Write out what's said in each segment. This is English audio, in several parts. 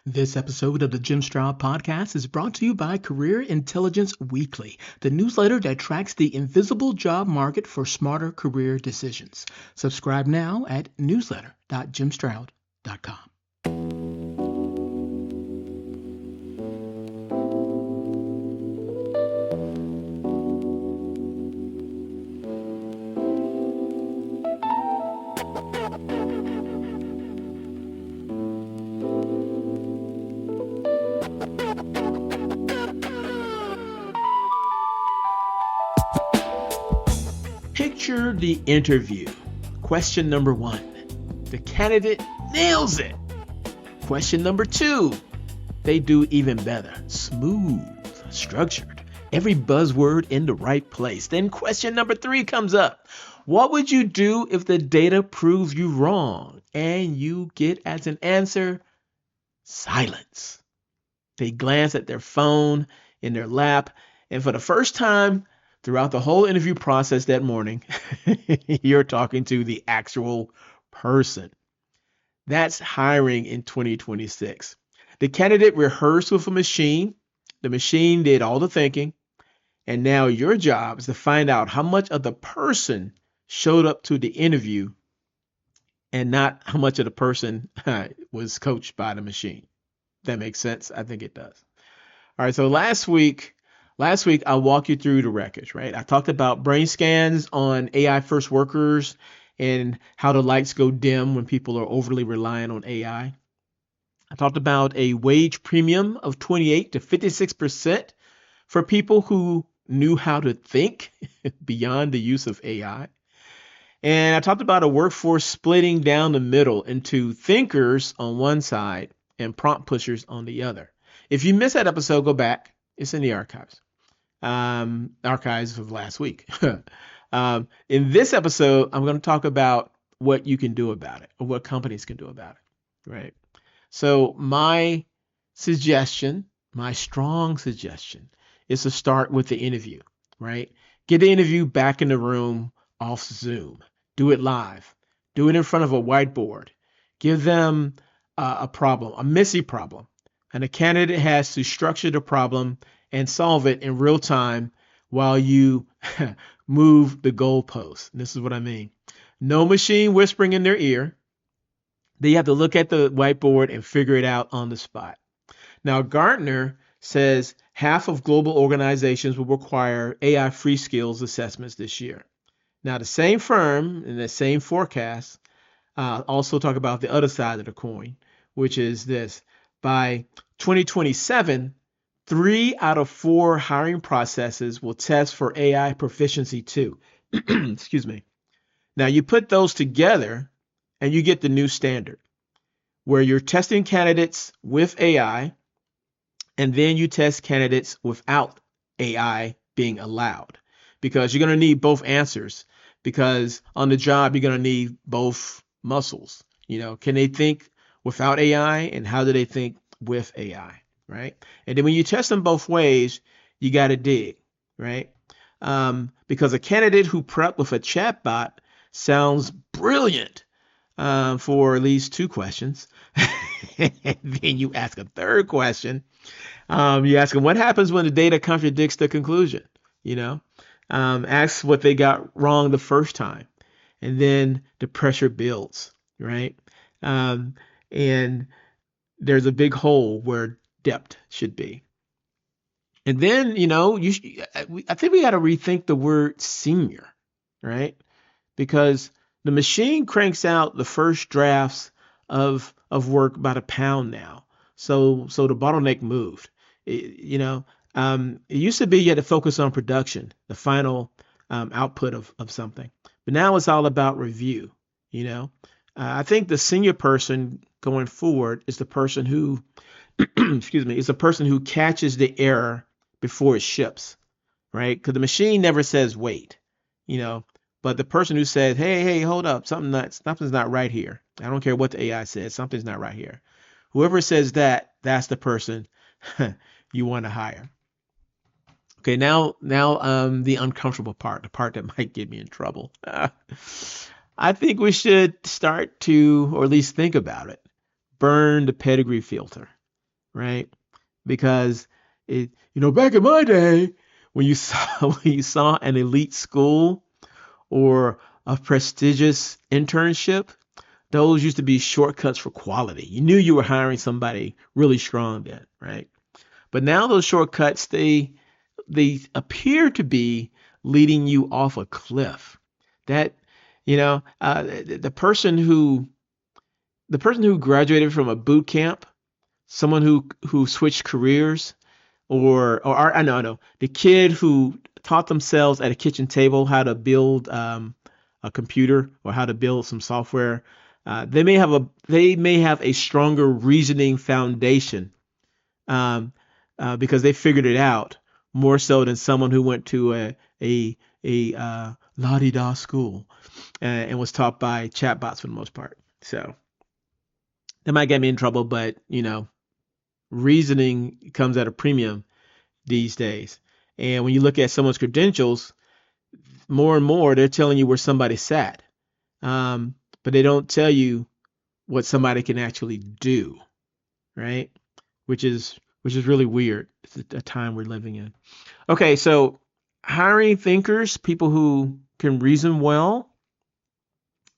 This episode of the Jim Stroud Podcast is brought to you by Career Intelligence Weekly, the newsletter that tracks the invisible job market for smarter career decisions. Subscribe now at newsletter.jimstroud.com. Picture the interview. Question number 1. The candidate nails it. Question number 2. They do even better. Smooth, structured, every buzzword in the right place. Then question number 3 comes up. What would you do if the data proves you wrong? And you get as an answer, silence. They glance at their phone in their lap, and for the first time throughout the whole interview process that morning, you're talking to the actual person. That's hiring in 2026. The candidate rehearsed with a machine. The machine did all the thinking. And now your job is to find out how much of the person showed up to the interview and not how much of the person was coached by the machine. That makes sense? I think it does. All right, so last week I'll walk you through the wreckage, right? I talked about brain scans on AI first workers and how the lights go dim when people are overly reliant on AI. I talked about a wage premium of 28 to 56% for people who knew how to think beyond the use of AI. And I talked about a workforce splitting down the middle into thinkers on one side and prompt pushers on the other. If you missed that episode, go back. It's in the archives of last week. In this episode, I'm going to talk about what you can do about it, or what companies can do about it, right? So my strong suggestion is to start with the interview, right? Get the interview back in the room off Zoom. Do it live. Do it in front of a whiteboard. Give them a problem, a messy problem. And the candidate has to structure the problem and solve it in real time while you move the goalpost. This is what I mean. No machine whispering in their ear. They have to look at the whiteboard and figure it out on the spot. Now, Gartner says half of global organizations will require AI free skills assessments this year. Now, the same firm in the same forecast also talk about the other side of the coin, which is this. By 2027, 3 out of 4 hiring processes will test for AI proficiency too. Excuse me. Now you put those together and you get the new standard where you're testing candidates with AI and then you test candidates without AI being allowed, because you're going to need both answers, because on the job you're going to need both muscles. Can they think without AI and how do they think with AI? Right? And then when you test them both ways, you got to dig, right? Because a candidate who prepped with a chatbot sounds brilliant for at least 2 questions. And then you ask a third question. You ask them, what happens when the data contradicts the conclusion? Ask what they got wrong the first time. And then the pressure builds, right? And there's a big hole where depth should be. And then, I think we got to rethink the word senior, right? Because the machine cranks out the first drafts of work about a pound now. So the bottleneck moved. It used to be you had to focus on production, the final output of something. But now it's all about review, I think the senior person going forward is the person who is the person who catches the error before it ships, right? Because the machine never says wait, but the person who says, hey, hold up, something's not right here. I don't care what the AI says, something's not right here. Whoever says that, that's the person you want to hire. Okay, now the uncomfortable part, the part that might get me in trouble. I think we should start to, or at least think about it, burn the pedigree filter. right? Because back in my day, when you saw when you saw an elite school or a prestigious internship, those used to be shortcuts for quality. You knew you were hiring somebody really strong then, right? But now those shortcuts, they appear to be leading you off a cliff. That the person who graduated from a boot camp, someone who switched careers, or I know the kid who taught themselves at a kitchen table how to build a computer or how to build some software. They may have a stronger reasoning foundation, um, because they figured it out more so than someone who went to a la-di-da school and was taught by chatbots for the most part. So that might get me in trouble, but reasoning comes at a premium these days. And when you look at someone's credentials, more and more they're telling you where somebody sat, but they don't tell you what somebody can actually do, right? Which is really weird. It's a time we're living in. Okay, so hiring thinkers, people who can reason well,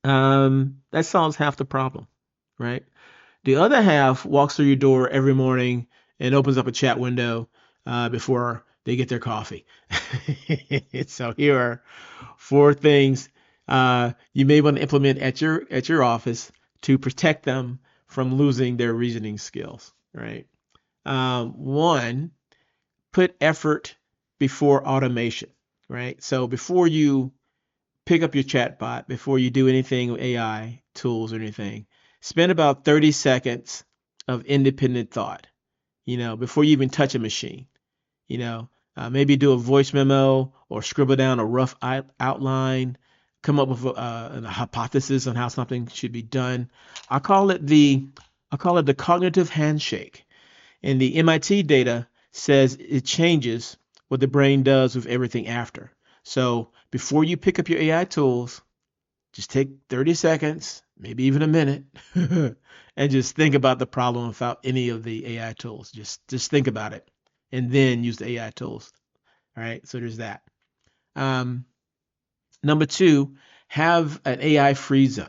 that solves half the problem, right? The other half walks through your door every morning and opens up a chat window before they get their coffee. So here are four things you may want to implement at your office to protect them from losing their reasoning skills. Right. One, put effort before automation. Right. So before you pick up your chatbot, before you do anything with AI tools or anything, spend about 30 seconds of independent thought, before you even touch a machine. Maybe do a voice memo or scribble down a rough outline, come up with a hypothesis on how something should be done. I call it the cognitive handshake. And the MIT data says it changes what the brain does with everything after. So before you pick up your AI tools, just take 30 seconds, maybe even a minute, and just think about the problem without any of the AI tools. Just think about it and then use the AI tools. All right. So there's that. Um, Number two, have an AI free zone,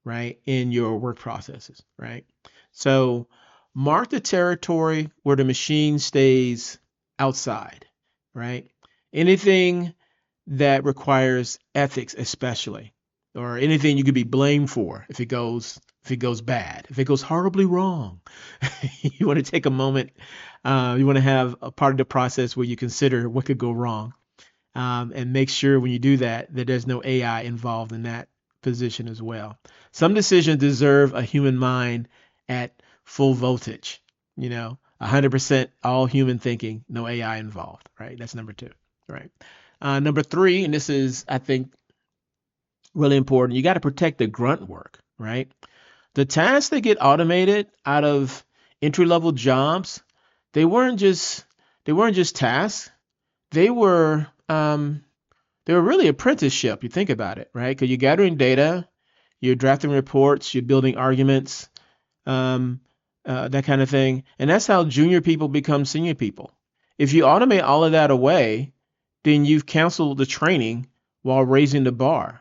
right, in your work processes, right? So mark the territory where the machine stays outside, right? Anything that requires ethics, especially, or anything you could be blamed for if it goes bad, if it goes horribly wrong. You want to take a moment. You want to have a part of the process where you consider what could go wrong, and make sure when you do that there's no AI involved in that position as well. Some decisions deserve a human mind at full voltage, 100% all human thinking, no AI involved, right? That's number two, right? Number three, and this is, I think, really important, you got to protect the grunt work, right? The tasks that get automated out of entry level jobs, they weren't just tasks. They were um, they were really apprenticeship. You think about it, right? Because you're gathering data, you're drafting reports, you're building arguments, um, that kind of thing, and that's how junior people become senior people. If you automate all of that away, then you've canceled the training while raising the bar.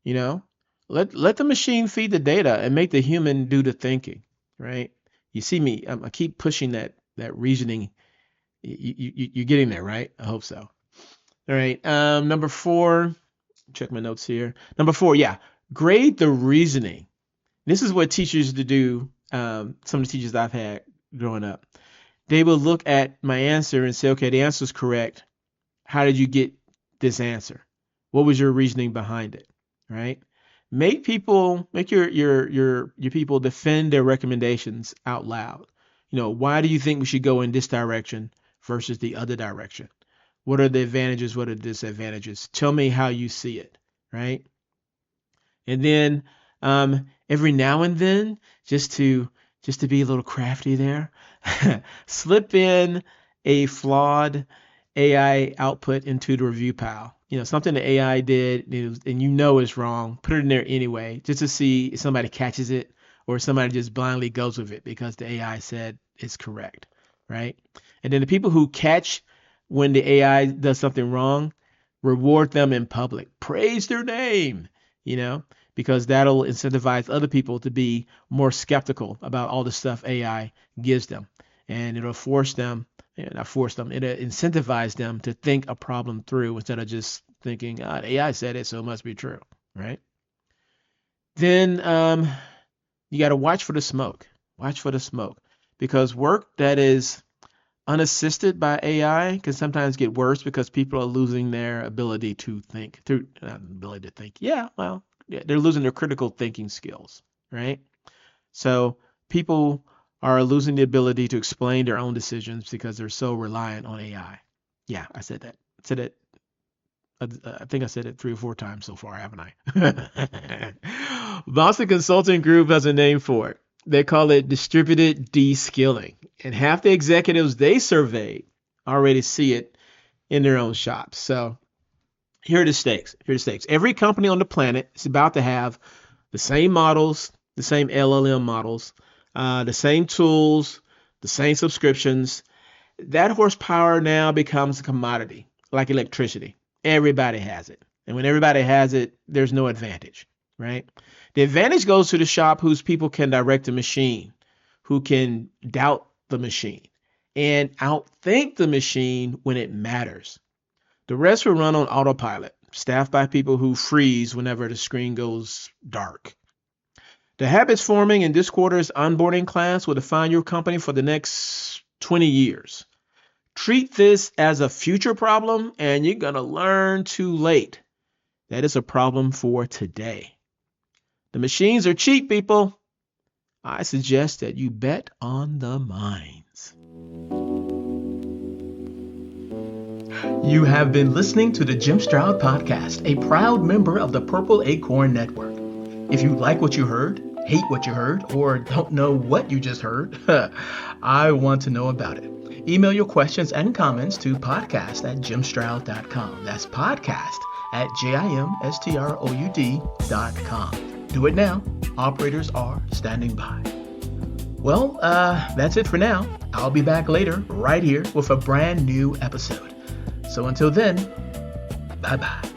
You know, let the machine feed the data and make the human do the thinking, right? You see me, I keep pushing that reasoning. You're getting there, right? I hope so. All right. Number four, check my notes here. Number four, yeah, grade the reasoning. This is what teachers to do. Some of the teachers I've had growing up, they will look at my answer and say, okay, the answer is correct. How did you get this answer? What was your reasoning behind it? Right? Make your people defend their recommendations out loud. Why do you think we should go in this direction versus the other direction? What are the advantages? What are the disadvantages? Tell me how you see it, right? And then every now and then, just to be a little crafty there, slip in a flawed AI output into the review pile. Something the AI did, and it's wrong. Put it in there anyway, just to see if somebody catches it or somebody just blindly goes with it because the AI said it's correct. right? And then the people who catch when the AI does something wrong, reward them in public, praise their name, you know, because that'll incentivize other people to be more skeptical about all the stuff AI gives them. And it'll force them, not force them, it'll incentivize them to think a problem through instead of just thinking, the AI said it, so it must be true, right? Then you got to watch for the smoke. Watch for the smoke because work that is unassisted by AI can sometimes get worse because people are losing their ability to think. Ability to think. Yeah, well, yeah, they're losing their critical thinking skills, right? So people are losing the ability to explain their own decisions because they're so reliant on AI. Yeah, I said that. I said it. I think I said it 3 or 4 times so far, haven't I? Boston Consulting Group has a name for it. They call it distributed de-skilling. And half the executives they surveyed already see it in their own shops. So here are the stakes. Here are the stakes. Every company on the planet is about to have the same models, the same LLM models, the same tools, the same subscriptions. That horsepower now becomes a commodity, like electricity. Everybody has it. And when everybody has it, there's no advantage, right? The advantage goes to the shop whose people can direct the machine, who can doubt the machine and outthink the machine when it matters. The rest will run on autopilot, staffed by people who freeze whenever the screen goes dark. The habits forming in this quarter's onboarding class will define your company for the next 20 years. Treat this as a future problem and you're going to learn too late that it's a problem for today. The machines are cheap, people. I suggest that you bet on the minds. You have been listening to the Jim Stroud Podcast, a proud member of the Purple Acorn Network. If you like what you heard, hate what you heard, or don't know what you just heard, I want to know about it. Email your questions and comments to podcast@jimstroud.com. That's podcast@jimstroud.com. Do it now. Operators are standing by. Well, that's it for now. I'll be back later right here with a brand new episode. So until then, bye-bye.